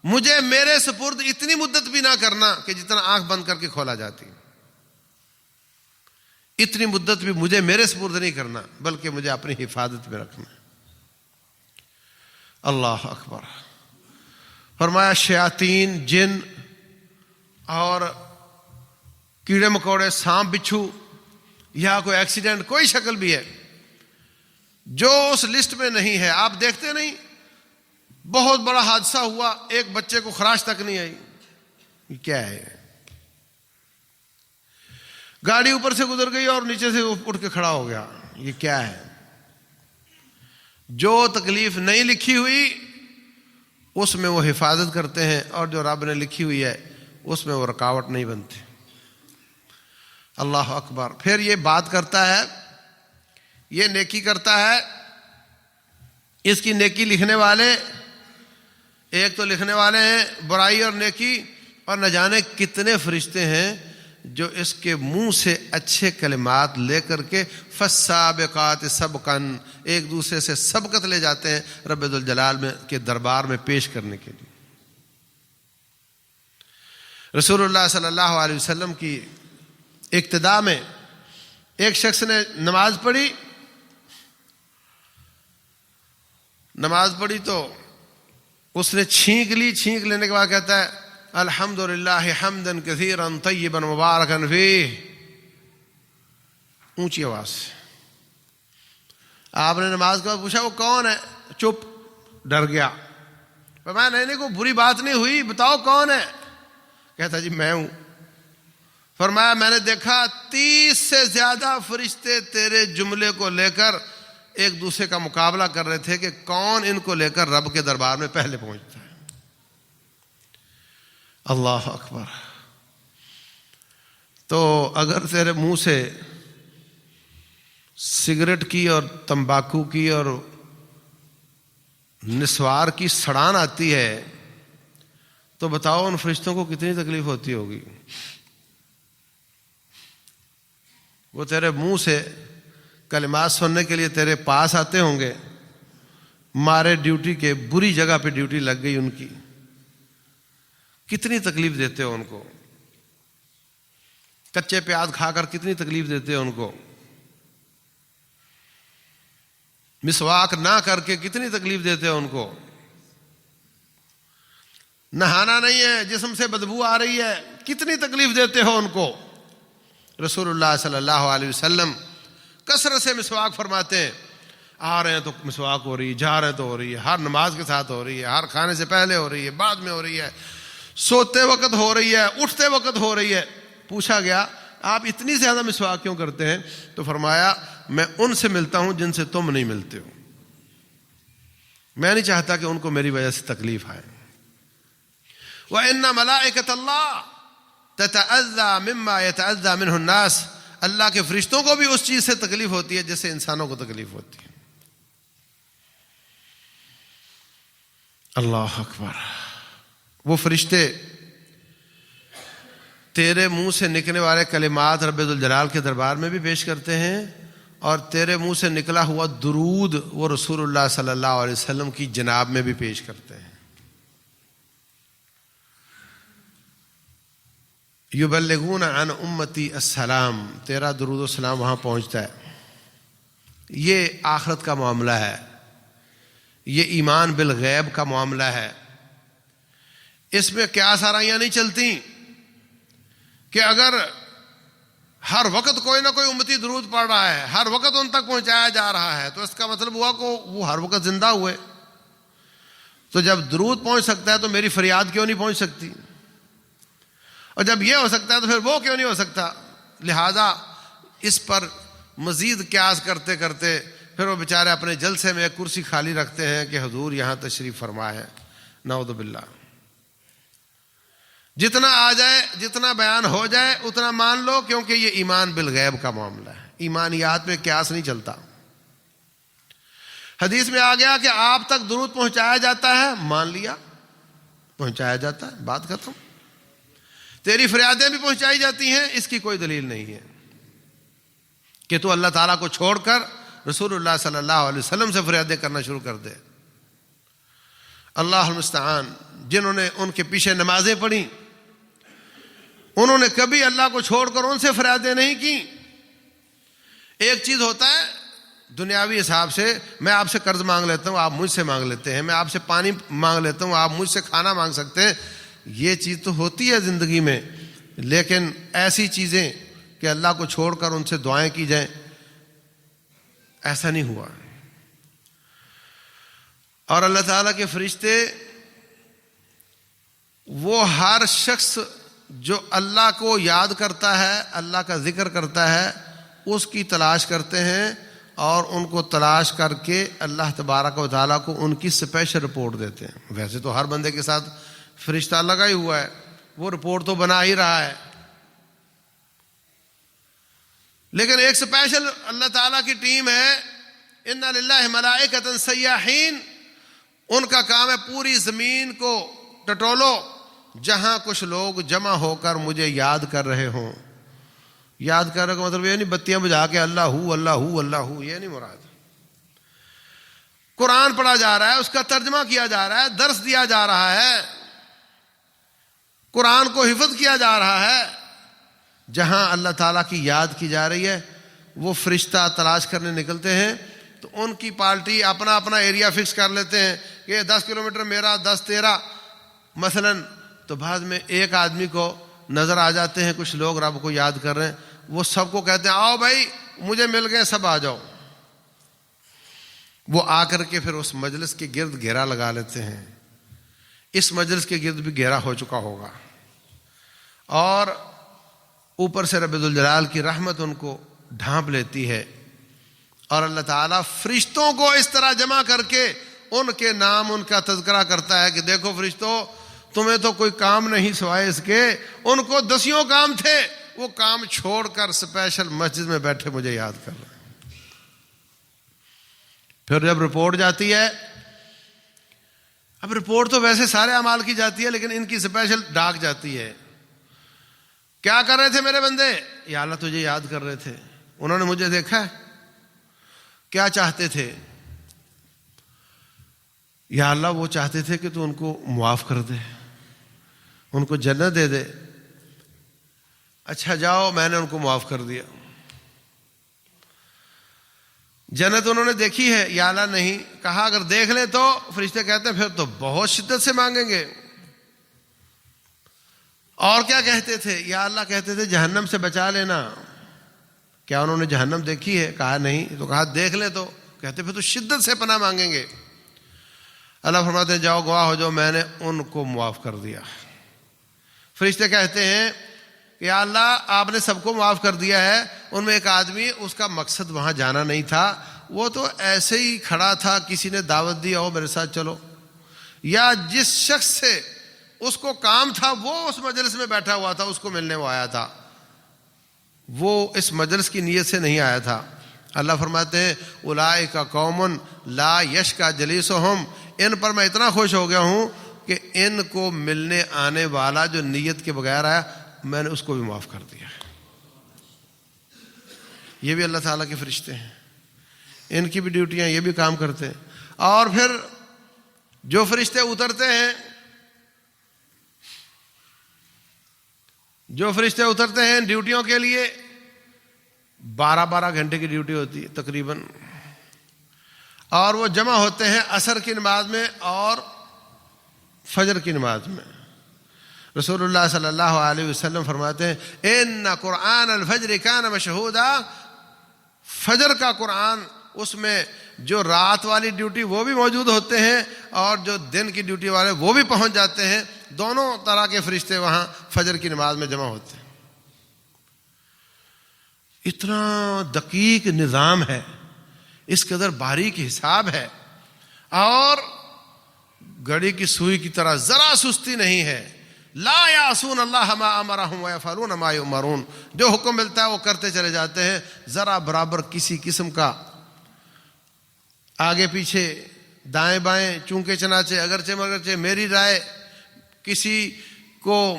مجھے میرے سپرد اتنی مدت بھی نہ کرنا کہ جتنا آنکھ بند کر کے کھولا جاتی, اتنی مدت بھی مجھے میرے سپرد نہیں کرنا, بلکہ مجھے اپنی حفاظت میں رکھنا. اللہ اکبر. فرمایا شیاطین, جن اور کیڑے مکوڑے, سانپ بچھو یا کوئی ایکسیڈنٹ کوئی شکل بھی ہے جو اس لسٹ میں نہیں ہے. آپ دیکھتے نہیں بہت بڑا حادثہ ہوا, ایک بچے کو خراش تک نہیں آئی, یہ کیا ہے؟ گاڑی اوپر سے گزر گئی اور نیچے سے اٹھ کے کھڑا ہو گیا, یہ کیا ہے؟ جو تکلیف نہیں لکھی ہوئی اس میں وہ حفاظت کرتے ہیں, اور جو رب نے لکھی ہوئی ہے اس میں وہ رکاوٹ نہیں بنتی. اللہ اکبر. پھر یہ بات کرتا ہے, یہ نیکی کرتا ہے, اس کی نیکی لکھنے والے, ایک تو لکھنے والے ہیں برائی اور نیکی, اور نہ جانے کتنے فرشتے ہیں جو اس کے منہ سے اچھے کلمات لے کر کے فالسابقات سبقا, ایک دوسرے سے سبقت لے جاتے ہیں رب ذوالجلال میں کے دربار میں پیش کرنے کے لیے. رسول اللہ صلی اللہ علیہ وسلم کی ابتدا میں ایک شخص نے نماز پڑھی تو اس نے چھینک لی. چھینک لینے کے بعد کہتا ہے الحمدللہ حمدا کثیرا طیبا مبارکا فیہ, اونچی آواز سے. آپ نے نماز کے بعد پوچھا وہ کون ہے؟ چپ, ڈر گیا. میں نہیں کوئی بری بات نہیں ہوئی, بتاؤ کون ہے؟ کہتا جی میں ہوں. فرمایا میں نے دیکھا 30 سے زیادہ فرشتے تیرے جملے کو لے کر ایک دوسرے کا مقابلہ کر رہے تھے کہ کون ان کو لے کر رب کے دربار میں پہلے پہنچتا ہے. اللہ اکبر. تو اگر تیرے منہ سے سگریٹ کی اور تمباکو کی اور نسوار کی سڑان آتی ہے تو بتاؤ ان فرشتوں کو کتنی تکلیف ہوتی ہوگی. وہ تیرے منہ سے کلمات سننے کے لیے تیرے پاس آتے ہوں گے, مارے ڈیوٹی کے, بری جگہ پہ ڈیوٹی لگ گئی ان کی, کتنی تکلیف دیتے ہو ان کو. کچے پیاز کھا کر کتنی تکلیف دیتے ہو ان کو. مسواک نہ کر کے کتنی تکلیف دیتے ہو ان کو. نہانا نہیں ہے, جسم سے بدبو آ رہی ہے, کتنی تکلیف دیتے ہو ان کو. رسول اللہ صلی اللہ علیہ وسلم کثرت سے مسواک فرماتے ہیں. آ رہے ہیں تو مسواک ہو رہی ہے, جا رہے ہیں تو ہو رہی ہے, ہر نماز کے ساتھ ہو رہی ہے, ہر کھانے سے پہلے ہو رہی ہے, بعد میں ہو رہی ہے, سوتے وقت ہو رہی ہے, اٹھتے وقت ہو رہی ہے. پوچھا گیا آپ اتنی زیادہ مسواک کیوں کرتے ہیں؟ تو فرمایا میں ان سے ملتا ہوں جن سے تم نہیں ملتے ہو. میں نہیں چاہتا کہ ان کو میری وجہ سے تکلیف آئے. وَإِنَّ مَلَائِكَةَ اللَّهِ, تتأذى مما يتأذى منه الناس، اللہ کے فرشتوں کو بھی اس چیز سے تکلیف ہوتی ہے جس سے انسانوں کو تکلیف ہوتی ہے. اللہ اکبر. وہ فرشتے تیرے منہ سے نکلنے والے کلمات رب ذوالجلال کے دربار میں بھی پیش کرتے ہیں، اور تیرے منہ سے نکلا ہوا درود وہ رسول اللہ صلی اللہ علیہ وسلم کی جناب میں بھی پیش کرتے ہیں. یبلغون عن امتی السلام، تیرا درود و سلام وہاں پہنچتا ہے. یہ آخرت کا معاملہ ہے، یہ ایمان بالغیب کا معاملہ ہے. اس میں قیاس آرائیاں نہیں چلتی کہ اگر ہر وقت کوئی نہ کوئی امتی درود پڑھ رہا ہے، ہر وقت ان تک پہنچایا جا رہا ہے، تو اس کا مطلب ہوا کہ وہ ہر وقت زندہ ہوئے. تو جب درود پہنچ سکتا ہے تو میری فریاد کیوں نہیں پہنچ سکتی؟ اور جب یہ ہو سکتا ہے تو پھر وہ کیوں نہیں ہو سکتا؟ لہذا اس پر مزید قیاس کرتے کرتے پھر وہ بیچارے اپنے جلسے میں ایک کرسی خالی رکھتے ہیں کہ حضور یہاں تشریف فرما ہے. نعوذ باللہ. جتنا آ جائے، جتنا بیان ہو جائے اتنا مان لو، کیونکہ یہ ایمان بالغیب کا معاملہ ہے. ایمانیات میں قیاس نہیں چلتا. حدیث میں آ گیا کہ آپ تک درود پہنچایا جاتا ہے، مان لیا پہنچایا جاتا ہے، بات ختم. تیری فریادیں بھی پہنچائی جاتی ہیں، اس کی کوئی دلیل نہیں ہے کہ تو اللہ تعالیٰ کو چھوڑ کر رسول اللہ صلی اللہ علیہ وسلم سے فریادیں کرنا شروع کر دے. اللہ المستعان. جنہوں نے ان کے پیچھے نمازیں پڑھی انہوں نے کبھی اللہ کو چھوڑ کر ان سے فریادیں نہیں کی. ایک چیز ہوتا ہے دنیاوی حساب سے، میں آپ سے قرض مانگ لیتا ہوں، آپ مجھ سے مانگ لیتے ہیں، میں آپ سے پانی مانگ لیتا ہوں، آپ مجھ سے کھانا مانگ سکتے ہیں. یہ چیز تو ہوتی ہے زندگی میں، لیکن ایسی چیزیں کہ اللہ کو چھوڑ کر ان سے دعائیں کی جائیں، ایسا نہیں ہوا. اور اللہ تعالیٰ کے فرشتے وہ ہر شخص جو اللہ کو یاد کرتا ہے، اللہ کا ذکر کرتا ہے، اس کی تلاش کرتے ہیں، اور ان کو تلاش کر کے اللہ تبارک و تعالیٰ کو ان کی اسپیشل رپورٹ دیتے ہیں. ویسے تو ہر بندے کے ساتھ فرشتہ لگا ہی ہوا ہے، وہ رپورٹ تو بنا ہی رہا ہے، لیکن ایک اسپیشل اللہ تعالیٰ کی ٹیم ہے. اِنَّ لِلَّهِ مَلَائِكَةً سَيَّاحِينَ. ان کا کام ہے پوری زمین کو ٹٹولو جہاں کچھ لوگ جمع ہو کر مجھے یاد کر رہے ہوں. یاد کرنے کا مطلب یہ نہیں بتیاں بجھا کے اللہ ہو اللہ ہو اللہ ہو، یہ نہیں مراد. قرآن پڑھا جا رہا ہے، اس کا ترجمہ کیا جا رہا ہے، درس دیا جا رہا ہے، قرآن کو حفظ کیا جا رہا ہے. جہاں اللہ تعالیٰ کی یاد کی جا رہی ہے وہ فرشتہ تلاش کرنے نکلتے ہیں. تو ان کی پارٹی اپنا اپنا ایریا فکس کر لیتے ہیں کہ 10 کلومیٹر میرا، 10 13 مثلا. تو بعد میں ایک آدمی کو نظر آ جاتے ہیں کچھ لوگ رب کو یاد کر رہے ہیں، وہ سب کو کہتے ہیں آؤ بھائی مجھے مل گئے، سب آ جاؤ. وہ آ کر کے پھر اس مجلس کے گرد گھیرا لگا لیتے ہیں. اس مجلس کے گرد بھی گھیرا ہو چکا ہوگا، اور اوپر سے رب ذوالجلال کی رحمت ان کو ڈھانپ لیتی ہے، اور اللہ تعالیٰ فرشتوں کو اس طرح جمع کر کے ان کے نام، ان کا تذکرہ کرتا ہے کہ دیکھو فرشتوں، تمہیں تو کوئی کام نہیں سوائے اس کے، ان کو 10 کام تھے، وہ کام چھوڑ کر اسپیشل مسجد میں بیٹھے مجھے یاد کر رہے ہیں. پھر جب رپورٹ جاتی ہے، اب رپورٹ تو ویسے سارے اعمال کی جاتی ہے، لیکن ان کی اسپیشل ڈاک جاتی ہے. کیا کر رہے تھے میرے بندے؟ یا اللہ تجھے یاد کر رہے تھے، انہوں نے مجھے دیکھا ہے. کیا چاہتے تھے؟ یا اللہ وہ چاہتے تھے کہ تو ان کو معاف کر دے، ان کو جنت دے دے. اچھا جاؤ، میں نے ان کو معاف کر دیا. جنت انہوں نے دیکھی ہے؟ یا اللہ نہیں. کہا اگر دیکھ لیں تو؟ فرشتے کہتے ہیں پھر تو بہت شدت سے مانگیں گے. اور کیا کہتے تھے؟ یا اللہ کہتے تھے جہنم سے بچا لینا. کیا انہوں نے جہنم دیکھی ہے؟ کہا نہیں. تو کہا دیکھ لیں تو؟ کہتے پھر تو شدت سے پناہ مانگیں گے. اللہ فرماتے ہیں جاؤ گواہ ہو جاؤ، میں نے ان کو معاف کر دیا. فرشتے کہتے ہیں کہ یا اللہ آپ نے سب کو معاف کر دیا ہے، ان میں ایک آدمی، اس کا مقصد وہاں جانا نہیں تھا، وہ تو ایسے ہی کھڑا تھا، کسی نے دعوت دی آؤ میرے ساتھ چلو. یا جس شخص سے اس کو کام تھا، وہ اس مجلس میں بیٹھا ہوا تھا، اس کو ملنے وہ آیا تھا، وہ اس مجلس کی نیت سے نہیں آیا تھا۔ اللہ فرماتے ہیں اولئک قوم لا یشکا جلیسہم، ان پر میں اتنا خوش ہو گیا ہوں کہ ان کو ملنے آنے والا جو نیت کے بغیر آیا میں نے اس کو بھی معاف کر دیا ہے۔ یہ بھی اللہ تعالیٰ کے فرشتے ہیں، ان کی بھی ڈیوٹیاں، یہ بھی کام کرتے ہیں۔ اور پھر جو فرشتے اترتے ہیں، جو فرشتے اترتے ہیں ڈیوٹیوں کے لیے، 12 گھنٹے کی ڈیوٹی ہوتی ہے تقریباً، اور وہ جمع ہوتے ہیں عصر کی نماز میں اور فجر کی نماز میں۔ رسول اللہ صلی اللہ علیہ وسلم فرماتے ہیں ان قرآن الفجر کان مشہودا، فجر کا قرآن، اس میں جو رات والی ڈیوٹی وہ بھی موجود ہوتے ہیں اور جو دن کی ڈیوٹی والے وہ بھی پہنچ جاتے ہیں، دونوں طرح کے فرشتے وہاں فجر کی نماز میں جمع ہوتے ہیں۔ اتنا دقیق نظام ہے، اس قدر باریک حساب ہے، اور گھڑی کی سوئی کی طرح ذرا سستی نہیں ہے۔ لا یعصون اللہ ما امرہم ویفعلون ما یؤمرون، جو حکم ملتا ہے وہ کرتے چلے جاتے ہیں، ذرا برابر کسی قسم کا آگے پیچھے دائیں بائیں چونکہ چنانچہ اگرچہ مگرچہ میری رائے، کسی کو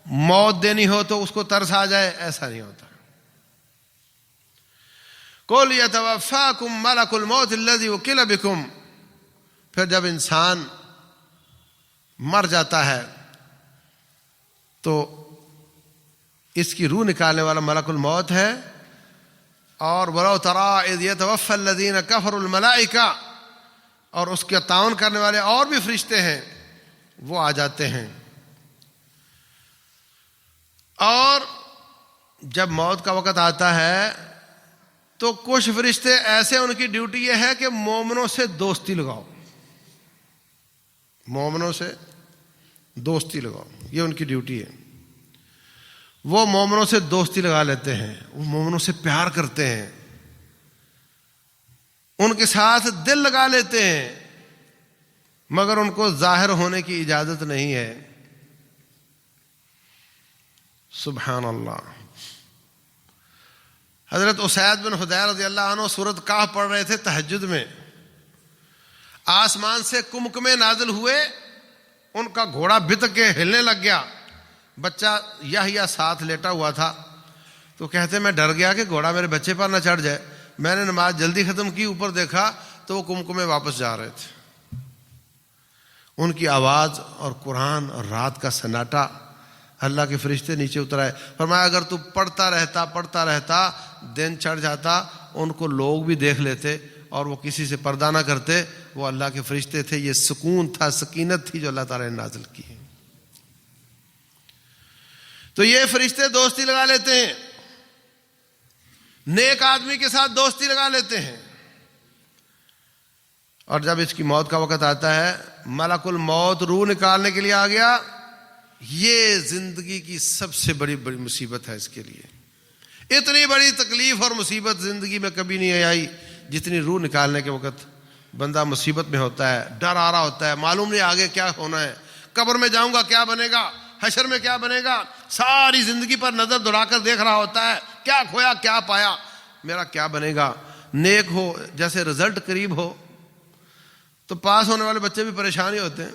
موت دینی ہو تو اس کو ترس آ جائے، ایسا نہیں ہوتا۔ قُلْ يَتَوَفَّاكُمْ مَلَكُ الْمَوْتِ الَّذِي وُكِّلَ بِكُمْ، پھر جب انسان مر جاتا ہے تو اس کی روح نکالنے والا ملک الموت ہے۔ اور وَلَوْ تَرَىٰ إِذْ يَتَوَفَّى الَّذِينَ كَفَرُوا الْمَلَائِكَةُ، اور اس کے تعاون کرنے والے اور بھی فرشتے ہیں، وہ آ جاتے ہیں۔ اور جب موت کا وقت آتا ہے تو کچھ فرشتے ایسے، ان کی ڈیوٹی یہ ہے کہ مومنوں سے دوستی لگاؤ، مومنوں سے دوستی لگاؤ، یہ ان کی ڈیوٹی ہے۔ وہ مومنوں سے دوستی لگا لیتے ہیں، وہ مومنوں سے پیار کرتے ہیں، ان کے ساتھ دل لگا لیتے ہیں، مگر ان کو ظاہر ہونے کی اجازت نہیں ہے۔ سبحان اللہ۔ حضرت اسید بن حضیر رضی اللہ عنہ سورۃ کہف پڑھ رہے تھے تہجد میں، آسمان سے کمکمے نازل ہوئے، ان کا گھوڑا بتک کے ہلنے لگ گیا، بچہ یحییٰ ساتھ لیٹا ہوا تھا، تو کہتے میں ڈر گیا کہ گھوڑا میرے بچے پر نہ چڑھ جائے، میں نے نماز جلدی ختم کی، اوپر دیکھا تو وہ کمکمے واپس جا رہے تھے۔ ان کی آواز اور قرآن اور رات کا سناٹا، اللہ کے فرشتے نیچے اتر آئے، فرمایا اگر تو پڑھتا رہتا دن چڑھ جاتا، ان کو لوگ بھی دیکھ لیتے اور وہ کسی سے پردہ نہ کرتے، وہ اللہ کے فرشتے تھے۔ یہ سکون تھا، سکینت تھی جو اللہ تعالیٰ نے نازل کی۔ تو یہ فرشتے دوستی لگا لیتے ہیں، نیک آدمی کے ساتھ دوستی لگا لیتے ہیں، اور جب اس کی موت کا وقت آتا ہے، ملک الموت روح نکالنے کے لیے آ گیا، یہ زندگی کی سب سے بڑی مصیبت ہے۔ اس کے لیے اتنی بڑی تکلیف اور مصیبت زندگی میں کبھی نہیں آئی جتنی روح نکالنے کے وقت بندہ مصیبت میں ہوتا ہے، ڈر آ رہا ہوتا ہے، معلوم نہیں آگے کیا ہونا ہے، قبر میں جاؤں گا کیا بنے گا، حشر میں کیا بنے گا، ساری زندگی پر نظر دوڑا کر دیکھ رہا ہوتا ہے، کیا کھویا کیا پایا، میرا کیا بنے گا۔ نیک ہو، جیسے رزلٹ قریب ہو تو پاس ہونے والے بچے بھی پریشان ہی ہوتے ہیں،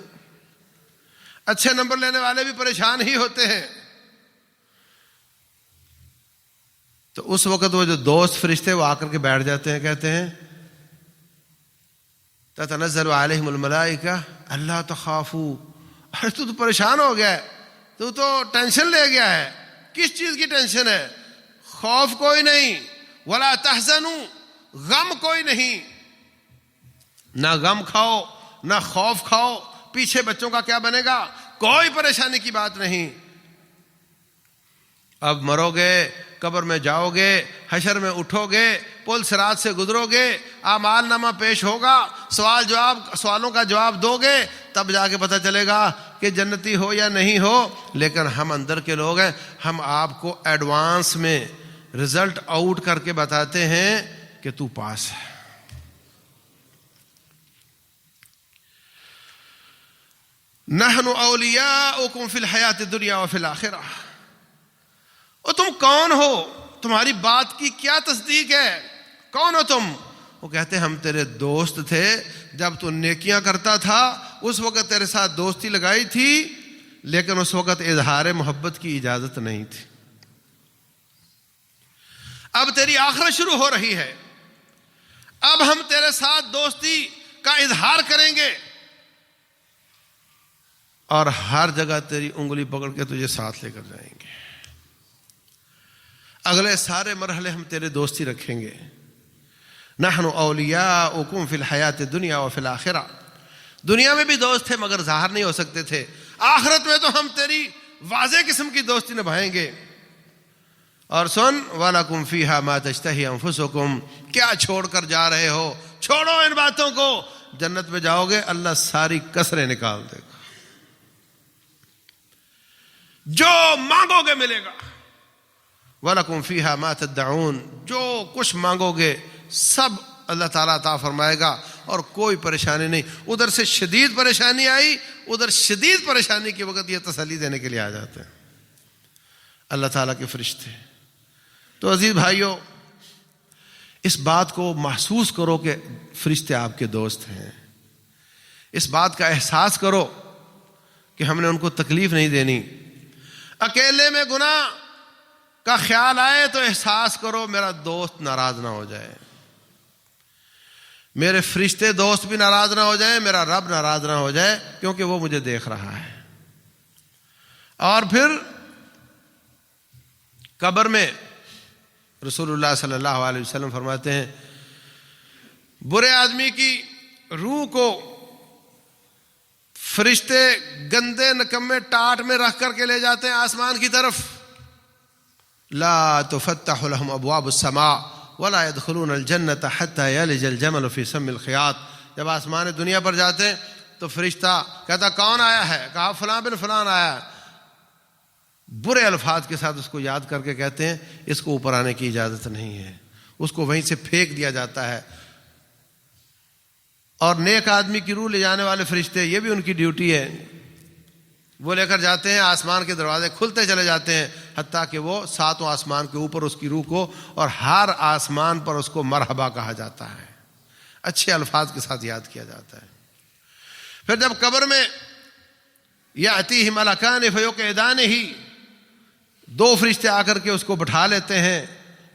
اچھے نمبر لینے والے بھی پریشان ہی ہوتے ہیں۔ تو اس وقت وہ جو دوست فرشتے وہ آ کر کے بیٹھ جاتے ہیں، کہتے ہیں تتنزل علیہم الملائکہ اللہ تخافوا، ارے تو پریشان ہو گیا ہے، تو ٹینشن لے گیا ہے، کس چیز کی ٹینشن ہے؟ خوف کوئی نہیں، ولا تحزنوا، غم کوئی نہیں، نہ غم کھاؤ نہ خوف کھاؤ، پیچھے بچوں کا کیا بنے گا، کوئی پریشانی کی بات نہیں۔ اب مرو گے، قبر میں جاؤ گے، حشر میں اٹھو گے، پل صراط سے گزرو گے، اعمال نامہ پیش ہوگا، سوالوں کا جواب دو گے، تب جا کے پتہ چلے گا کہ جنتی ہو یا نہیں ہو۔ لیکن ہم اندر کے لوگ ہیں، ہم آپ کو ایڈوانس میں رزلٹ آؤٹ کر کے بتاتے ہیں کہ تو پاس ہے۔ نحن اولیاؤکم فی الحیات الدنیا وفی الآخرہ. اور تم کون ہو؟ تمہاری بات کی کیا تصدیق ہے؟ کون ہو تم؟ وہ کہتے ہم تیرے دوست تھے، جب تو نیکیاں کرتا تھا اس وقت تیرے ساتھ دوستی لگائی تھی، لیکن اس وقت اظہار محبت کی اجازت نہیں تھی. اب تیری آخرت شروع ہو رہی ہے، اب ہم تیرے ساتھ دوستی کا اظہار کریں گے اور ہر جگہ تیری انگلی پکڑ کے تجھے ساتھ لے کر جائیں گے. اگلے سارے مرحلے ہم تیرے دوستی رکھیں گے. نحن اولیاؤکم فی الحیات الدنیا وفی الآخرہ. دنیا میں بھی دوست تھے مگر ظاہر نہیں ہو سکتے تھے، آخرت میں تو ہم تیری واضح قسم کی دوستی نبھائیں گے. اور سن وَلَكُمْ فِيهَا مَا تَشْتَهِي أَنفُسُكُمْ. کیا چھوڑ کر جا رہے ہو؟ چھوڑو ان باتوں کو. جنت میں جاؤ گے اللہ ساری کسریں نکال دے گا، جو مانگو گے ملے گا. وَلَكُمْ فِيهَا مَا تَدَّعُونَ. جو کچھ مانگو گے سب اللہ تعالیٰ عطا فرمائے گا اور کوئی پریشانی نہیں. ادھر سے شدید پریشانی آئی، ادھر شدید پریشانی کے وقت یہ تسلی دینے کے لیے آ جاتے ہیں اللہ تعالیٰ کے فرشتے. تو عزیز بھائیوں، اس بات کو محسوس کرو کہ فرشتے آپ کے دوست ہیں. اس بات کا احساس کرو کہ ہم نے ان کو تکلیف نہیں دینی. اکیلے میں گناہ کا خیال آئے تو احساس کرو میرا دوست ناراض نہ ہو جائے، میرے فرشتے دوست بھی ناراض نہ ہو جائیں، میرا رب ناراض نہ ہو جائے، کیونکہ وہ مجھے دیکھ رہا ہے. اور پھر قبر میں رسول اللہ صلی اللہ علیہ وسلم فرماتے ہیں برے آدمی کی روح کو فرشتے گندے نکمے ٹاٹ میں رکھ کر کے لے جاتے ہیں آسمان کی طرف. لا تفتح لهم ابواب السماء ولا يدخلون الجنة حتى يلج الجمل في سم الخياط. جب آسمان دنیا پر جاتے ہیں تو فرشتہ کہتا کون آیا ہے؟ کہا فلاں بن فلان آیا ہے. برے الفاظ کے ساتھ اس کو یاد کر کے کہتے ہیں اس کو اوپر آنے کی اجازت نہیں ہے، اس کو وہیں سے پھینک دیا جاتا ہے. اور نیک آدمی کی روح لے جانے والے فرشتے، یہ بھی ان کی ڈیوٹی ہے، وہ لے کر جاتے ہیں، آسمان کے دروازے کھلتے چلے جاتے ہیں حتیٰ کہ وہ ساتوں آسمان کے اوپر اس کی روح کو، اور ہر آسمان پر اس کو مرحبا کہا جاتا ہے، اچھے الفاظ کے ساتھ یاد کیا جاتا ہے. پھر جب قبر میں یأتیہ ملکان فیقعدانہ، دو فرشتے آ کر کے اس کو بٹھا لیتے ہیں.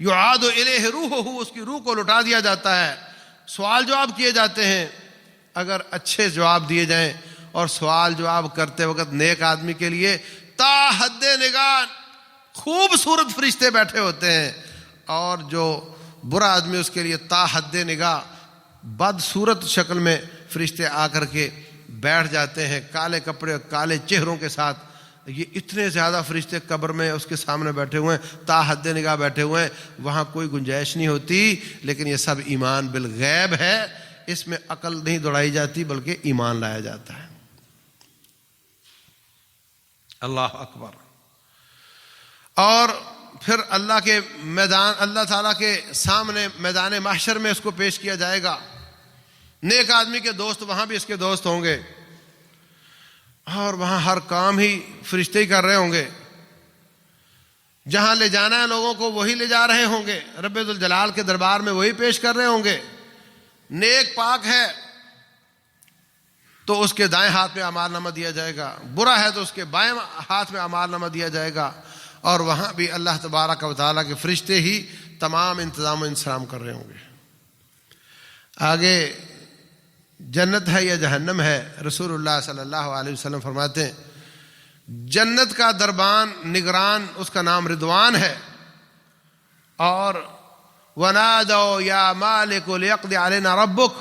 یعاد الیہ روحہ، اس کی روح کو لوٹا دیا جاتا ہے. سوال جواب کیے جاتے ہیں، اگر اچھے جواب دیے جائیں، اور سوال جواب کرتے وقت نیک آدمی کے لیے تا حد نگاہ خوبصورت فرشتے بیٹھے ہوتے ہیں، اور جو برا آدمی اس کے لیے تا حد نگاہ بدصورت شکل میں فرشتے آ کر کے بیٹھ جاتے ہیں، کالے کپڑے کالے چہروں کے ساتھ. یہ اتنے زیادہ فرشتے قبر میں اس کے سامنے بیٹھے ہوئے ہیں، تا حد نگاہ بیٹھے ہوئے ہیں، وہاں کوئی گنجائش نہیں ہوتی. لیکن یہ سب ایمان بالغیب ہے، اس میں عقل نہیں دوڑائی جاتی بلکہ ایمان لایا جاتا ہے. اللہ اکبر. اور پھر اللہ کے میدان، اللہ تعالیٰ کے سامنے میدان محشر میں اس کو پیش کیا جائے گا. نیک آدمی کے دوست وہاں بھی اس کے دوست ہوں گے، اور وہاں ہر کام ہی فرشتے ہی کر رہے ہوں گے. جہاں لے جانا ہے لوگوں کو وہی لے جا رہے ہوں گے، رب ذوالجلال کے دربار میں وہی پیش کر رہے ہوں گے. نیک پاک ہے تو اس کے دائیں ہاتھ میں اعمال نامہ دیا جائے گا، برا ہے تو اس کے بائیں ہاتھ میں اعمال نامہ دیا جائے گا. اور وہاں بھی اللہ تبارک و تعالیٰ کے فرشتے ہی تمام انتظام و انصرام کر رہے ہوں گے. آگے جنت ہے یا جہنم ہے، رسول اللہ صلی اللہ علیہ وسلم فرماتے ہیں جنت کا دربان نگران، اس کا نام رضوان ہے. اور وَنَادَوْا يَا مَالِكُ لِيَقْضِ عَلَيْنَا رَبُّكَ،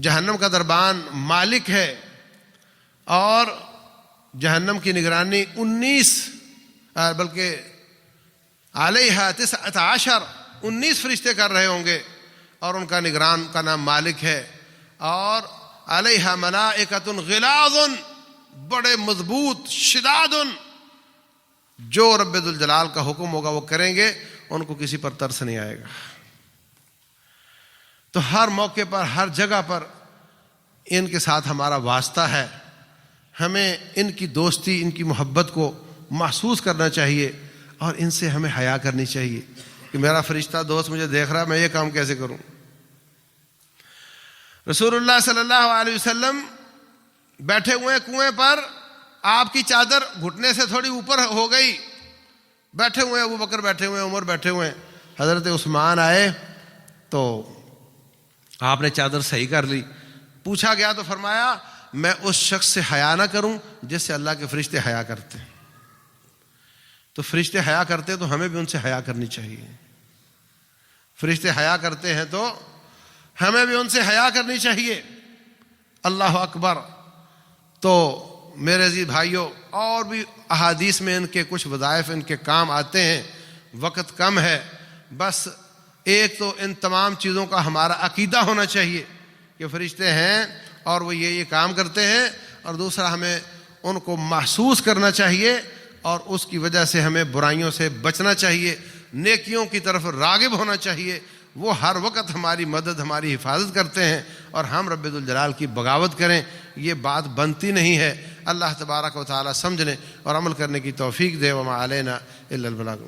جہنم کا دربان مالک ہے، اور جہنم کی نگرانی 19 علیہا 19 فرشتے کر رہے ہوں گے، اور ان کا نگران کا نام مالک ہے. اور علیہا ملائکۃ غلاظ، بڑے مضبوط شداد، جو رب ذوالجلال کا حکم ہوگا وہ کریں گے، ان کو کسی پر ترس نہیں آئے گا. تو ہر موقع پر ہر جگہ پر ان کے ساتھ ہمارا واسطہ ہے، ہمیں ان کی دوستی، ان کی محبت کو محسوس کرنا چاہیے اور ان سے ہمیں حیا کرنی چاہیے کہ میرا فرشتہ دوست مجھے دیکھ رہا ہے، میں یہ کام کیسے کروں۔ رسول اللہ صلی اللہ علیہ وسلم بیٹھے ہوئے کنویں پر، آپ کی چادر گھٹنے سے تھوڑی اوپر ہو گئی، بیٹھے ہوئے ابو بکر بیٹھے ہوئے، عمر بیٹھے ہوئے، حضرت عثمان آئے تو آپ نے چادر صحیح کر لی۔ پوچھا گیا تو فرمایا میں اس شخص سے حیا نہ کروں جس سے اللہ کے فرشتے حیا کرتے ہیں۔ تو فرشتے حیا کرتے تو ہمیں بھی ان سے حیا کرنی چاہیے، فرشتے حیا کرتے ہیں تو ہمیں بھی ان سے حیا کرنی چاہیے۔ اللہ اکبر۔ تو میرے عزیز بھائیوں، اور بھی احادیث میں ان کے کچھ وظائف ان کے کام آتے ہیں، وقت کم ہے، بس ایک تو ان تمام چیزوں کا ہمارا عقیدہ ہونا چاہیے کہ فرشتے ہیں اور وہ یہ کام کرتے ہیں، اور دوسرا ہمیں ان کو محسوس کرنا چاہیے اور اس کی وجہ سے ہمیں برائیوں سے بچنا چاہیے، نیکیوں کی طرف راغب ہونا چاہیے۔ وہ ہر وقت ہماری مدد، ہماری حفاظت کرتے ہیں، اور ہم رب ذوالجلال کی بغاوت کریں، یہ بات بنتی نہیں ہے۔ اللہ تبارک و تعالی سمجھنے اور عمل کرنے کی توفیق دے۔ وما علینا الا البلاغ۔